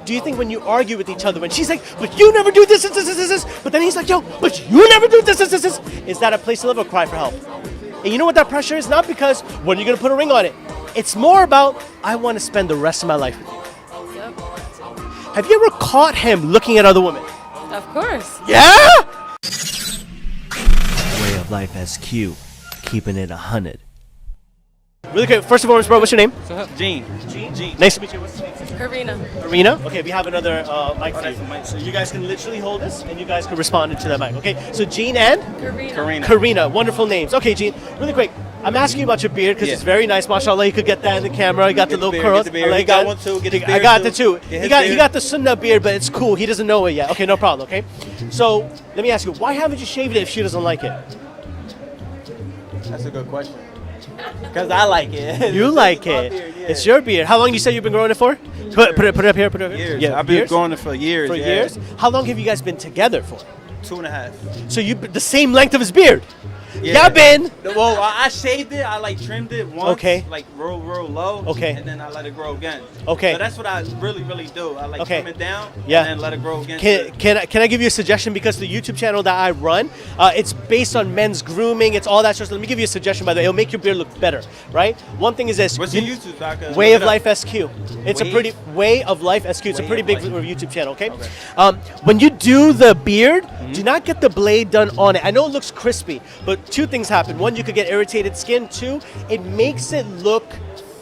Do you think when you argue with each other, when she's like, but you never do this, but then he's like, yo, but you never do this, is that a place to live or cry for help? And you know what that pressure is? Not because, when are you going to put a ring on it? It's more about, I want to spend the rest of my life with you. Yep. Have you ever caught him looking at other women? Of course. Yeah? Way of Life SQ, keeping it 100. Really quick, first and foremost, bro, what's your name? Gene. Gene. Nice to meet you. What's your name? Karina. Karina? Okay, we have another mic for you. So you guys can literally hold this, and you guys can respond into that mic, okay? So Gene and? Karina. Karina, wonderful names. Okay, Gene, really quick. I'm asking you about your beard because it's very nice, mashallah. You could get that in the camera. You got the little curls. Get the beard. He got one too. Get his beard I got too. the two. He got the sunnah beard, but it's cool. He doesn't know it yet. Okay, no problem, okay? So let me ask you, why haven't you shaved it if she doesn't like it? That's a good question. Because I like it. You like it. Beard, yeah. It's your beard. How long you say you've been growing it for? Put it up here. Put it up here. Years. Yeah, I've been growing it for years. For years? How long have you guys been together for? 2.5. So you the same length of his beard? Yeah. Y'all been? Well, I shaved it. I trimmed it once. Okay. Like real low. Okay. And then I let it grow again. Okay. So that's what I really do. I trim it down. Yeah. And then let it grow again. Can I give you a suggestion? Because the YouTube channel that I run, it's based on men's grooming. It's all that sort of stuff. Let me give you a suggestion, by the way. It'll make your beard look better, right? One thing is this. What's your YouTube, Doc? Way of Life SQ. It's a pretty Way of Life SQ. It's a pretty big YouTube channel, okay? When you do the beard, do not get the blade done on it. I know it looks crispy, but two things happen. One, you could get irritated skin. Two, it makes it look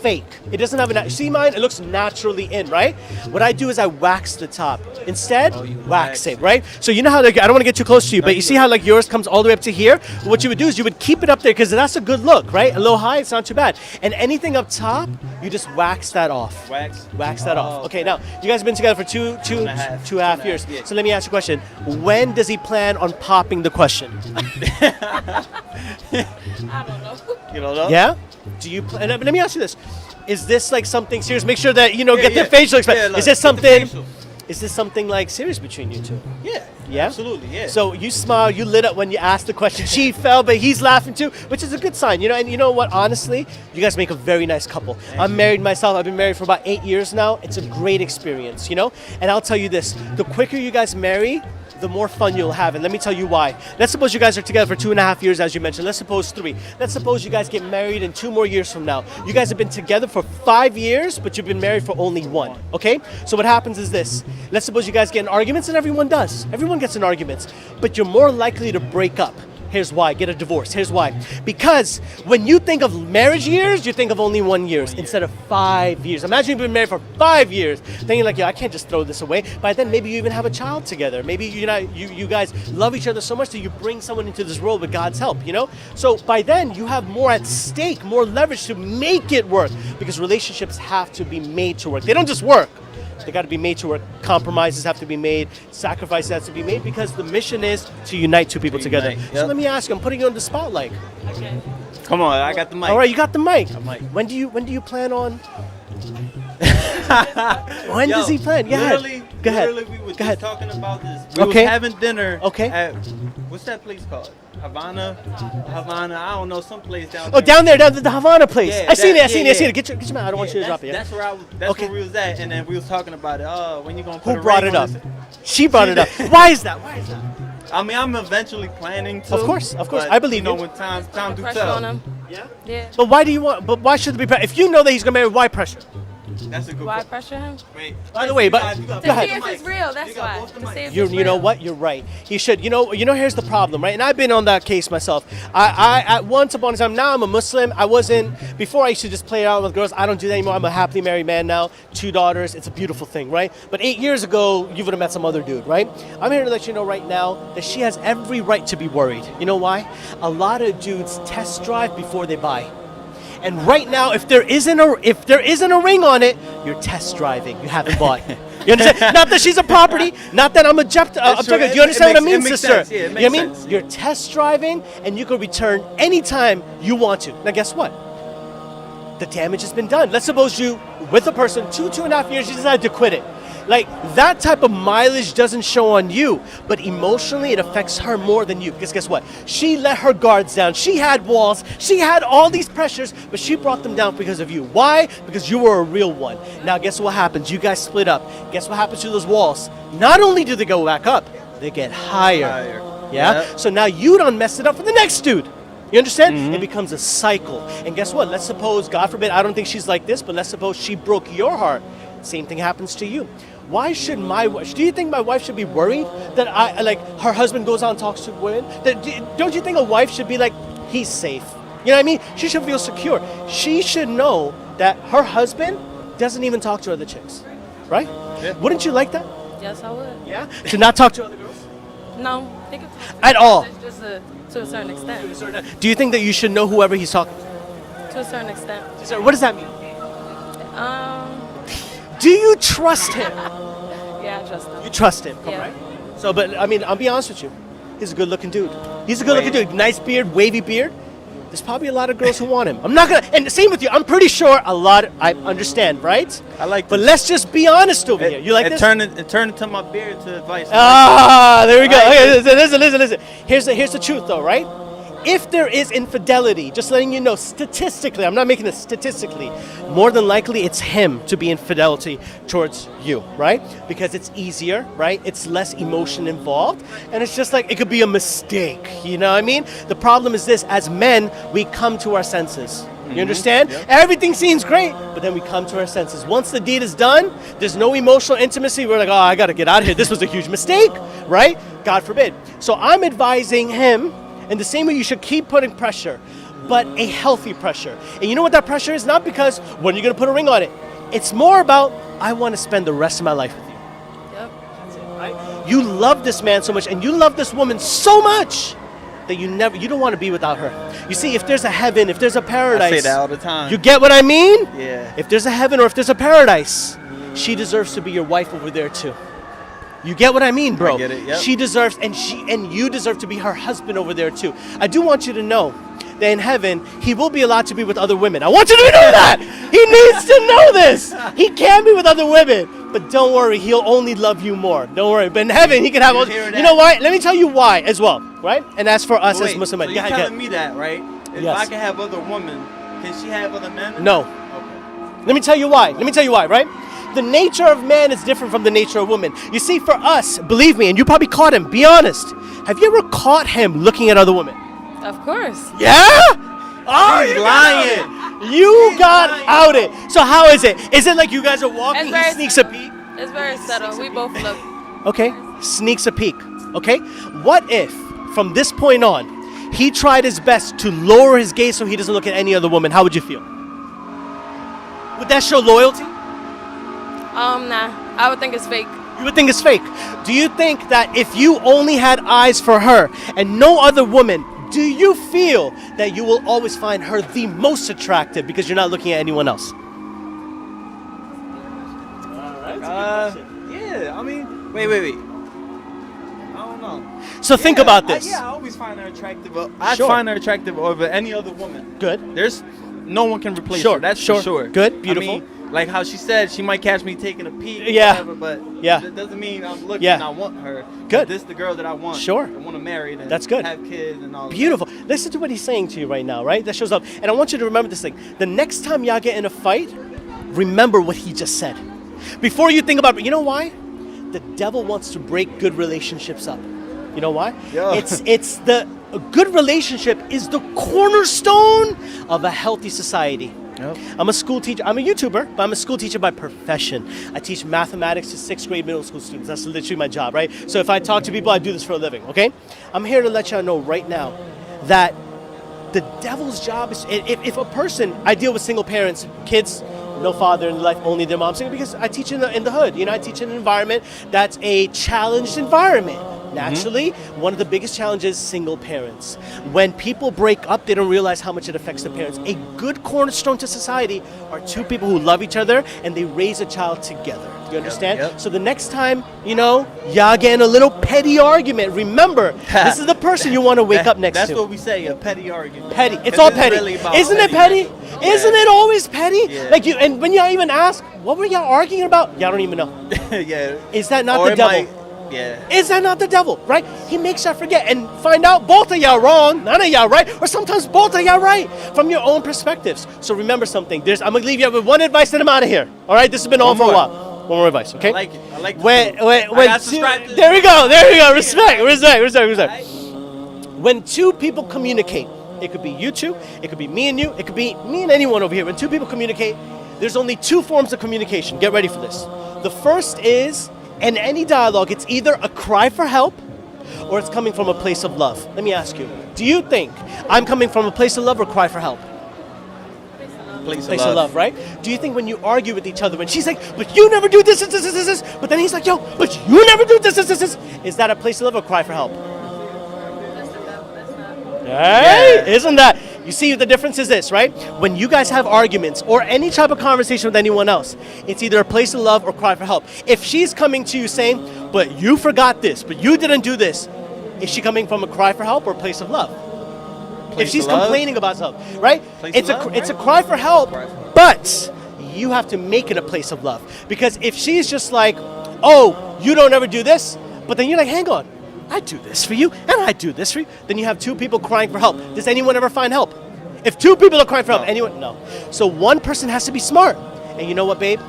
fake. It doesn't have a see mine, it looks naturally in, right? What I do is I wax the top. Instead, wax it, right? So you know how, like, I don't want to get too close to you, but you see how like yours comes all the way up to here? What you would do is you would keep it up there because that's a good look, right? A little high, it's not too bad. And anything up top, you just wax that off. Wax that off. Okay, now, you guys have been together for two and a half years. Yeah. So let me ask you a question. When does he plan on popping the question? I don't know. You don't know? Yeah? Do you? And let me ask you this: is this like something serious? Make sure that get the facial expression. Is this something? Is this something like serious between you two? Yeah. Yeah. Absolutely. Yeah. So you smile, you lit up when you asked the question. She fell, but he's laughing too, which is a good sign, And you know what? Honestly, you guys make a very nice couple. I'm married myself. I've been married for about 8 years now. It's a great experience, And I'll tell you this: the quicker you guys marry, the more fun you'll have. And let me tell you why. Let's suppose you guys are together for 2.5 years, as you mentioned. Let's suppose 3. Let's suppose you guys get married in 2 more years from now. You guys have been together for 5 years, but you've been married for only 1. Okay? So what happens is this. Let's suppose you guys get in arguments, and everyone does. Everyone gets in arguments. But you're more likely to break up. Here's why. Get a divorce. Here's why. Because when you think of marriage years, you think of only 1 year instead of 5 years. Imagine you've been married for 5 years, thinking like, I can't just throw this away. By then, maybe you even have a child together. Maybe you guys love each other so much that you bring someone into this world with God's help, So by then, you have more at stake, more leverage to make it work. Because relationships have to be made to work. They don't just work. They got to be made to work. Compromises have to be made. Sacrifices have to be made because the mission is to unite two people together. Yep. So let me ask you, I'm putting you on the spotlight. Okay. Come on, I got the mic. All right, you got the mic. mic. When do you plan on? When does he plan? Go ahead. Go ahead. Literally, we were Go ahead. just talking about this. We was having dinner at, what's that place called? Havana, I don't know, some place down there. Oh, down there, the Havana place. Yeah, I seen it. yeah. Get your man. I don't want you to drop it. That's where where we was at, and then we was talking about it. Oh, when you gonna put Who brought it up? This? She brought it up. Why is that? I mean, I'm eventually planning to. Of course. But, I believe you. When time do Pressure tell. on him. Yeah. Yeah. But why do you want? But why should there be pressure? If you know that he's gonna marry, why pressure? That's a good Why question. pressure him? Wait. By the way, but To go see ahead. if it's real, that's why. To see if You it's know real. what? You're right. He should. Here's the problem, right? And I've been on that case myself. I at once upon a time. Now I'm a Muslim. I wasn't before. I used to just play it out with girls. I don't do that anymore. I'm a happily married man now. 2 daughters. It's a beautiful thing, right? But 8 years ago, you would have met some other dude, right? I'm here to let you know right now that she has every right to be worried. You know why? A lot of dudes test drive before they buy. And right now, if there isn't a ring on it, you're test driving. You haven't bought. You understand? Not that she's a property. Not that I'm a objective. You understand what I mean, sister? Yeah, you know what I mean? You're test driving, and you can return anytime you want to. Now, guess what? The damage has been done. Let's suppose you, with a person, 2.5 years, you decided to quit it. Like, that type of mileage doesn't show on you, but emotionally it affects her more than you. Because guess what? She let her guards down. She had walls. She had all these pressures, but she brought them down because of you. Why? Because you were a real one. Now, guess what happens? You guys split up. Guess what happens to those walls? Not only do they go back up, they get higher. Yeah? Yep. So now you done messed it up for the next dude. You understand? It becomes a cycle. And guess what? Let's suppose, God forbid, I don't think she's like this, but let's suppose she broke your heart. Same thing happens to you. Why should my wife, do you think my wife should be worried that her husband goes out and talks to women? Don't you think a wife should be like, he's safe? You know what I mean? She should feel secure. She should know that her husband doesn't even talk to other chicks, right? Yeah. Wouldn't you like that? Yes, I would. Yeah? To not talk to other girls? No, they could At all? just to a certain extent. Do you think that you should know whoever he's talking To a certain extent. to? What does that mean? Um, Do you trust him? yeah, I trust them. You trust him, Yeah. right? So, but I mean, I'll be honest with you. He's a good-looking dude. He's a good-looking dude. Nice beard, wavy beard. There's probably a lot of girls who want him. I'm not gonna, and the same with you. I'm pretty sure a lot. I understand, right? I like But this. let's just be honest over here. You like it this? turned into my beard to advice. Ah, there we go. Right. Okay, listen. Here's the truth, though, right? If there is infidelity, just letting you know, statistically, I'm not making this statistically, more than likely it's him to be infidelity towards you, right? Because it's easier, right? It's less emotion involved, and it's just like, it could be a mistake, you know what I mean? The problem is this, as men, we come to our senses. You understand? Yep. Everything seems great, but then we come to our senses. Once the deed is done, there's no emotional intimacy. We're like, oh, I gotta get out of here. This was a huge mistake, right? God forbid. So I'm advising him, in the same way you should keep putting pressure, but a healthy pressure. And you know what that pressure is? Not because, when are you gonna put a ring on it? It's more about, I wanna spend the rest of my life with you. Yep. Right? You love this man so much, and you love this woman so much, that you don't want to be without her. You see, if there's a heaven, if there's a paradise, I say that all the time. you get what I mean? Yeah. If there's a heaven or if there's a paradise, she deserves to be your wife over there too. You get what I mean, bro? I get it, yep. She deserves, and you deserve to be her husband over there too. I do want you to know that in heaven, he will be allowed to be with other women. I want you to know that! He needs to know this! He can be with other women, but don't worry, he'll only love you more. Don't worry. But in heaven, he can have all. You know why? Let me tell you why as well, right? And as for us as Muslim men, so you're telling me that, right? If Yes. I can have other women, can she have other men? No. Okay. Let me tell you why, right? The nature of man is different from the nature of woman. You see, for us, believe me, and you probably caught him, be honest. Have you ever caught him looking at other women? Of course. Yeah? Oh, He's you lying. You got outed. So how is it? Is it like you guys are walking, It's he very sneaks a peek? It's very subtle. We both look. Okay, sneaks a peek. Okay? What if, from this point on, he tried his best to lower his gaze so he doesn't look at any other woman? How would you feel? Would that show loyalty? Nah. I would think it's fake. You would think it's fake. Do you think that if you only had eyes for her and no other woman, do you feel that you will always find her the most attractive because you're not looking at anyone else? Yeah, I mean, wait. I don't know. So think about this. I always find her attractive. I Sure. find her attractive over any other woman. Good. There's no one can replace Sure, her. That's sure. for sure. Good, beautiful. I mean, like how she said, she might catch me taking a peek. Or Yeah. whatever, but Yeah. that doesn't mean I'm looking. Yeah. And I want her. Good. This is the girl that I want. Sure. I want to marry. And That's good. Have kids and all. Beautiful. Listen to what he's saying to you right now, right? That shows up. And I want you to remember this thing. The next time y'all get in a fight, remember what he just said. Before you think about it, you know why? The devil wants to break good relationships up. You know why? Yeah. A good relationship is the cornerstone of a healthy society. Yep. I'm a school teacher. I'm a YouTuber, but I'm a school teacher by profession. I teach mathematics to 6th grade middle school students. That's literally my job, right? So if I talk to people, I do this for a living, okay? I'm here to let y'all know right now that the devil's job is, if a person, I deal with single parents, kids, no father in life, only their mom single, because I teach in the hood. You know, I teach in an environment that's a challenged environment. Naturally, one of the biggest challenges is single parents. When people break up, they don't realize how much it affects the parents. A good cornerstone to society are two people who love each other and they raise a child together. You understand? Yep. So the next time, y'all get in a little petty argument, remember, this is the person you want to wake up next to. That's what we say, a petty argument. Petty. It's all petty. Really Isn't it petty? Isn't it always petty? Yeah. Like and when y'all even ask, what were y'all arguing about? Y'all don't even know. Yeah. Is that not Or the it devil? Yeah. Is that not the devil, right? He makes y'all forget and find out both of y'all wrong, none of y'all right, or sometimes both of y'all right from your own perspectives. So remember something. I'm gonna leave you with one advice and I'm out of here. All right, this has been on for a while. One more advice, okay? I like it. I like it. When subscribe to there we go. Respect. When two people communicate, it could be you two, it could be me and you, it could be me and anyone over here. When two people communicate, there's only two forms of communication. Get ready for this. The first is, in any dialogue, it's either a cry for help or it's coming from a place of love. Let me ask you, do you think I'm coming from a place of love or cry for help? Place of love, right? Do you think when you argue with each other, when she's like, but you never do this, but then he's like, yo, but you never do this, is that a place of love or cry for help? Hey, isn't that? You see, the difference is this, right? When you guys have arguments or any type of conversation with anyone else, it's either a place of love or cry for help. If she's coming to you saying, but you forgot this, but you didn't do this, is she coming from a cry for help or a place of love? If she's complaining about something, right? It's a cry for help, but you have to make it a place of love. Because if she's just like, oh, you don't ever do this, but then you're like, hang on, I do this for you, and I do this for you. Then you have two people crying for help. Does anyone ever find help? If two people are crying for help, anyone? No. So one person has to be smart. And you know what, babe?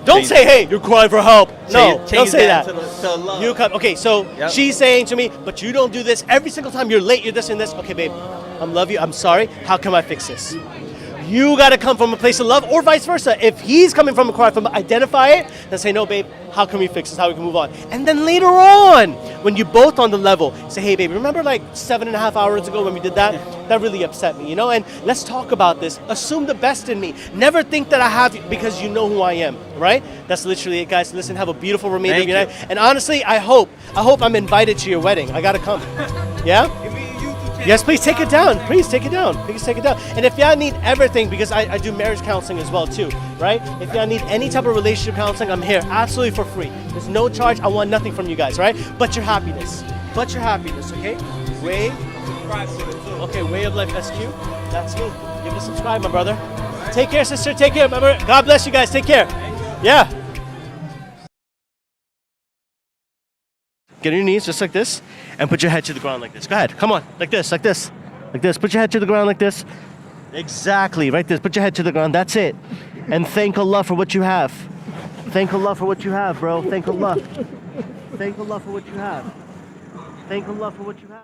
Don't say, hey, you're crying for help. No, don't say that. To love. You come. Okay, so she's saying to me, but you don't do this. Every single time you're late, you're this and this. Okay, babe, I love you. I'm sorry. How can I fix this? You got to come from a place of love or vice versa. If he's coming from a cry from identify it, then say, no, babe, how can we fix this? How we can move on? And then later on, when you're both on the level, say, hey, babe, remember like 7.5 hours ago when we did that? That really upset me, And let's talk about this. Assume the best in me. Never think that I have you because you know who I am, right? That's literally it, guys. Listen, have a beautiful remainder of your night. And honestly, I hope I'm invited to your wedding. I got to come. Yeah? Yes, please take it down. Please take it down. And if y'all need everything, because I do marriage counseling as well too, right? If y'all need any type of relationship counseling, I'm here absolutely for free. There's no charge. I want nothing from you guys, right? But your happiness, okay? Way of life SQ. That's me. Give it a subscribe, my brother. Take care, sister. Take care, my brother. God bless you guys. Take care. Yeah. Get on your knees just like this and put your head to the ground like this. Go ahead. Come on. Like this. Put your head to the ground like this. Exactly. Right this. Put your head to the ground. That's it. And thank Allah for what you have. Thank Allah for what you have, bro. Thank Allah. Thank Allah for what you have. Thank Allah for what you have.